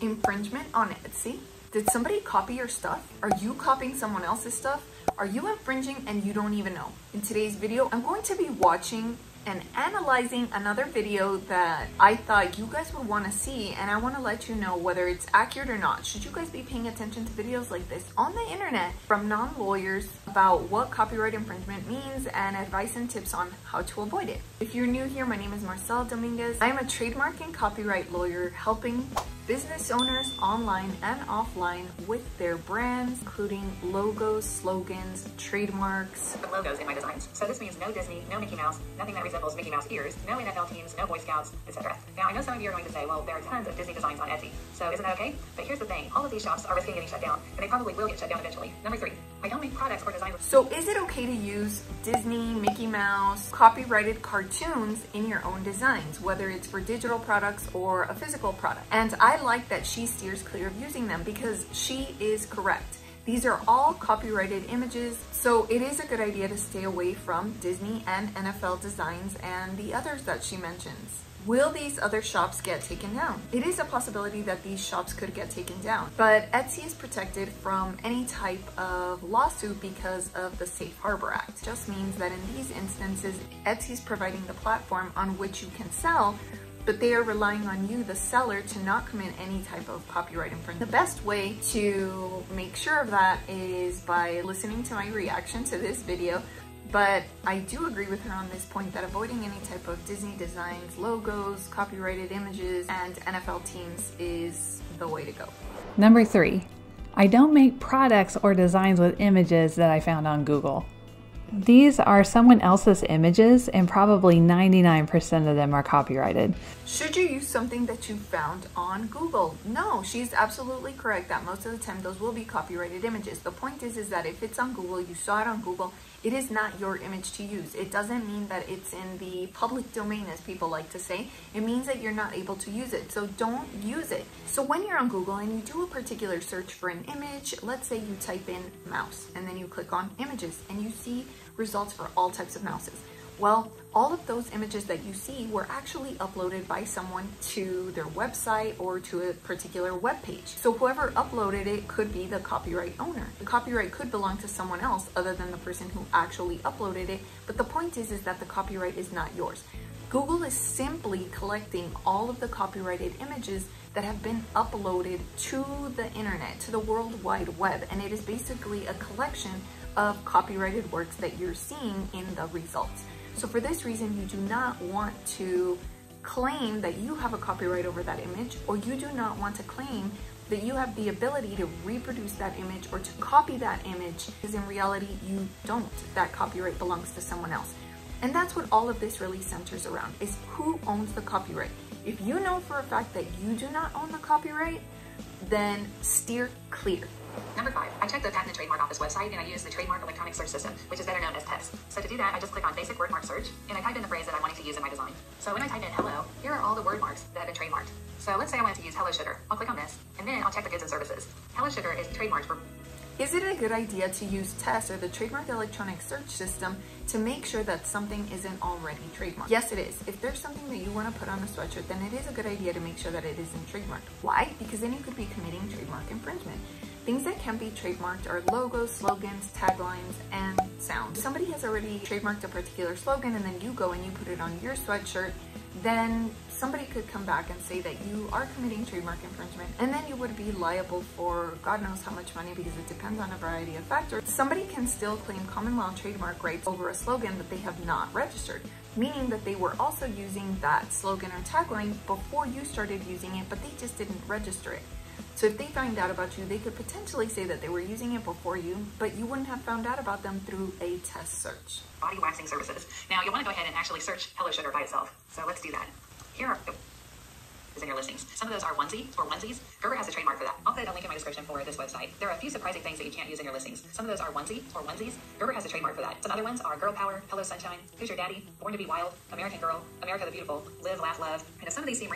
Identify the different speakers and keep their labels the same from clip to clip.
Speaker 1: Infringement on Etsy. Did somebody copy your stuff? Are you copying someone else's stuff? Are you infringing and you don't even know? In today's video, I'm going to be watching and analyzing another video that I thought you guys would want to see, and I want to let you know whether it's accurate or not. Should you guys be paying attention to videos like this on the internet from non-lawyers about what copyright infringement means and advice and tips on how to avoid it? If you're new here, my name is Marcella Dominguez. I'm a trademark and copyright lawyer helping business owners online and offline with their brands, including logos, slogans, trademarks.
Speaker 2: Logos in my designs. So this means no Disney, no Mickey Mouse, nothing that resembles Mickey Mouse ears, no NFL teams, no Boy Scouts, etc. Now I know some of you are going to say, well, there are tons of Disney designs on Etsy, so isn't that okay? But here's the thing, all of these shops are risking getting shut down, and they probably will get shut down eventually. Number 3, I don't make products or designs.
Speaker 1: So is it okay to use Disney, Mickey Mouse, copyrighted cartoons in your own designs, whether it's for digital products or a physical product? And I like that she steers clear of using them because she is correct. These are all copyrighted images, so it is a good idea to stay away from Disney and NFL designs and the others that she mentions. Will these other shops get taken down? It is a possibility that these shops could get taken down, but Etsy is protected from any type of lawsuit because of the Safe Harbor Act. It just means that in these instances, Etsy is providing the platform on which you can sell, but they are relying on you, the seller, to not commit any type of copyright infringement. The best way to make sure of that is by listening to my reaction to this video, but I do agree with her on this point that avoiding any type of Disney designs, logos, copyrighted images, and NFL teams is the way to go.
Speaker 3: Number 3, I don't make products or designs with images that I found on Google. These are someone else's images, and probably 99% of them are copyrighted.
Speaker 1: Should you use something that you found on Google? No, she's absolutely correct that most of the time those will be copyrighted images. The point is that if it's on Google, you saw it on Google, it is not your image to use. It doesn't mean that it's in the public domain, as people like to say. It means that you're not able to use it, so don't use it. So when you're on Google and you do a particular search for an image, let's say you type in mouse and then you click on images and you see results for all types of mouses. Well, all of those images that you see were actually uploaded by someone to their website or to a particular web page. So whoever uploaded it could be the copyright owner. The copyright could belong to someone else other than the person who actually uploaded it, but the point is that the copyright is not yours. Google is simply collecting all of the copyrighted images that have been uploaded to the internet, to the World Wide Web, and it is basically a collection of copyrighted works that you're seeing in the results. So for this reason, you do not want to claim that you have a copyright over that image, or you do not want to claim that you have the ability to reproduce that image or to copy that image, because in reality, you don't. That copyright belongs to someone else. And that's what all of this really centers around, is who owns the copyright. If you know for a fact that you do not own the copyright, then steer clear.
Speaker 2: Number 5, I check the Patent and Trademark Office website and I use the Trademark electronic search system, which is better known as TESS. So to do that, I just click on basic word mark search and I type in the phrase that I wanted to use in my design. So when I type in hello, here are all the word marks that have been trademarked. So let's say I wanted to use hello sugar. I'll click on this and then I'll check the goods and services. Hello sugar is trademarked for...
Speaker 1: Is it a good idea to use TESS, or the Trademark Electronic Search System, to make sure that something isn't already trademarked? Yes, it is. If there's something that you want to put on a sweatshirt, then it is a good idea to make sure that it isn't trademarked. Why? Because then you could be committing trademark infringement. Things that can be trademarked are logos, slogans, taglines, and sounds. If somebody has already trademarked a particular slogan and then you go and you put it on your sweatshirt, then somebody could come back and say that you are committing trademark infringement, and then you would be liable for God knows how much money, because it depends on a variety of factors. Somebody can still claim common law trademark rights over a slogan that they have not registered, meaning that they were also using that slogan or tagline before you started using it, but they just didn't register it. So if they find out about you, they could potentially say that they were using it before you, but you wouldn't have found out about them through a TESS search.
Speaker 2: Body waxing services. Now you'll want to go ahead and actually search hello sugar by itself. So let's do that. Here are in your listings. Some of those are onesies. Gerber has a trademark for that. I'll put a link in my description for this website. There are a few surprising things that you can't use in your listings. Some of those are onesies. Gerber has a trademark for that. Some other ones are Girl Power, Hello Sunshine, Who's Your Daddy, Born to be Wild, American Girl, America the Beautiful, Live, Laugh, Love. And if some of these seem...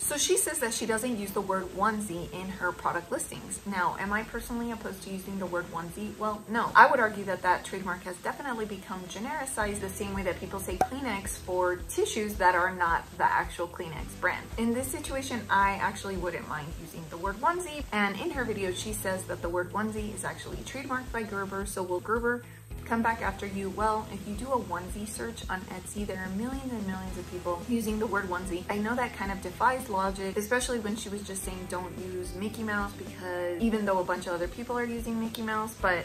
Speaker 1: So she says that she doesn't use the word onesie in her product listings. Now, am I personally opposed to using the word onesie? Well, no. I would argue that that trademark has definitely become genericized the same way that people say Kleenex for tissues that are not the actual Kleenex brand. In this situation, I actually wouldn't mind using the word onesie. And in her video, she says that the word onesie is actually trademarked by Gerber. So will Gerber come back after you? Well, if you do a onesie search on Etsy, there are millions and millions of people using the word onesie. I know that kind of defies logic, especially when she was just saying don't use Mickey Mouse, because even though a bunch of other people are using Mickey Mouse, but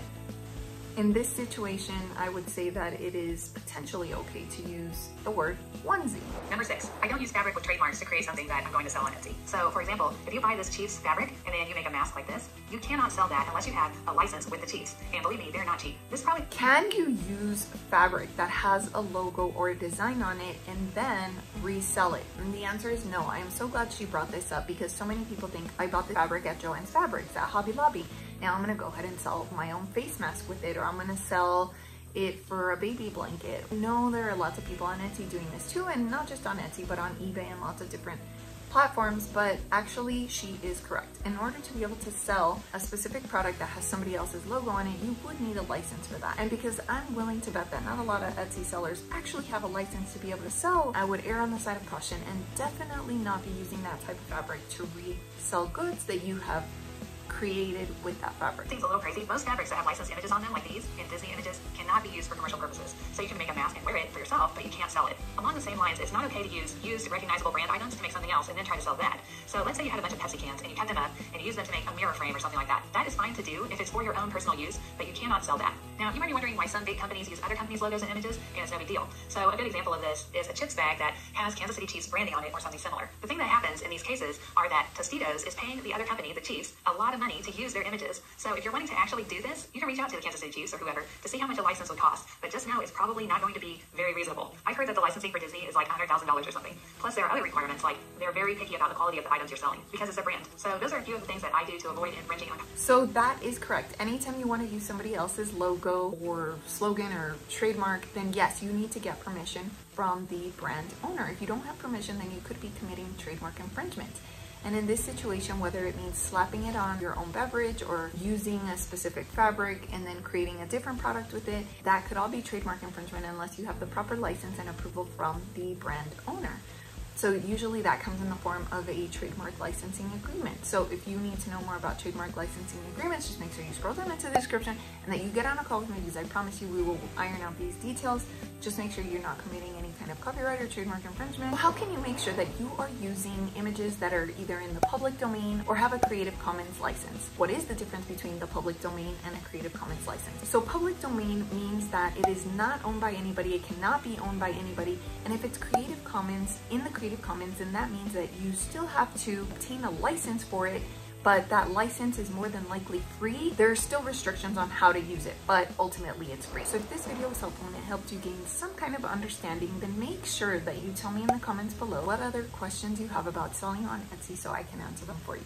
Speaker 1: in this situation, I would say that it is potentially okay to use the word onesie.
Speaker 2: Number 6, I don't use fabric with trademarks to create something that I'm going to sell on Etsy. So for example, if you buy this Chiefs fabric and then you make a mask like this, you cannot sell that unless you have a license with the Chiefs. And believe me, they're not cheap. This probably...
Speaker 1: Can you use fabric that has a logo or a design on it and then resell it? And the answer is no. I am so glad she brought this up, because so many people think I bought the fabric at Joann's Fabrics, at Hobby Lobby. Now I'm gonna go ahead and sell my own face mask with it, or I'm gonna sell it for a baby blanket. No, there are lots of people on Etsy doing this too, and not just on Etsy, but on eBay and lots of different platforms. But actually, she is correct. In order to be able to sell a specific product that has somebody else's logo on it, you would need a license for that. And because I'm willing to bet that not a lot of Etsy sellers actually have a license to be able to sell, I would err on the side of caution and definitely not be using that type of fabric to resell goods that you have created with that fabric.
Speaker 2: Seems a little crazy. Most fabrics that have licensed images on them, like these, and Disney images, cannot be used for commercial purposes. So you can make a mask and wear it for yourself, but you can't sell it. Along the same lines, it's not okay to use used recognizable brand items to make something else and then try to sell that. So let's say you had a bunch of Pepsi cans and you cut them up and you use them to make a mirror frame or something like that. That is fine to do if it's for your own personal use, but you cannot sell that. Now, you might be wondering why some big companies use other companies' logos and images, and it's no big deal. So a good example of this is a chips bag that has Kansas City Chiefs branding on it or something similar. The thing that happens in these cases are that Tostitos is paying the other company, the Chiefs, a lot of money to use their images. So if you're wanting to actually do this, you can reach out to the Kansas City Chiefs or whoever to see how much a license would cost. But just know it's probably not going to be very reasonable. I've heard that the licensing for Disney is like $100,000 or something. Plus there are other requirements, like they're very picky about the quality of the items you're selling because it's a brand. So those are a few of the things that I do to avoid infringing on.
Speaker 1: So that is correct. Anytime you want to use somebody else's logo or slogan or trademark, then yes, you need to get permission from the brand owner. If you don't have permission, then you could be committing trademark infringement. And in this situation, whether it means slapping it on your own beverage or using a specific fabric and then creating a different product with it, that could all be trademark infringement unless you have the proper license and approval from the brand owner. So usually that comes in the form of a trademark licensing agreement. So if you need to know more about trademark licensing agreements, just make sure you scroll down into the description and that you get on a call with me, because I promise you we will iron out these details. Just make sure you're not committing any kind of copyright or trademark infringement. Well, how can you make sure that you are using images that are either in the public domain or have a Creative Commons license? What is the difference between the public domain and a Creative Commons license? So public domain means that it is not owned by anybody, it cannot be owned by anybody, and if it's Creative Commons in the Creative Commons, then that means that you still have to obtain a license for it, but that license is more than likely free. There are still restrictions on how to use it, but ultimately it's free. So if this video was helpful and it helped you gain some kind of understanding, then make sure that you tell me in the comments below what other questions you have about selling on Etsy so I can answer them for you.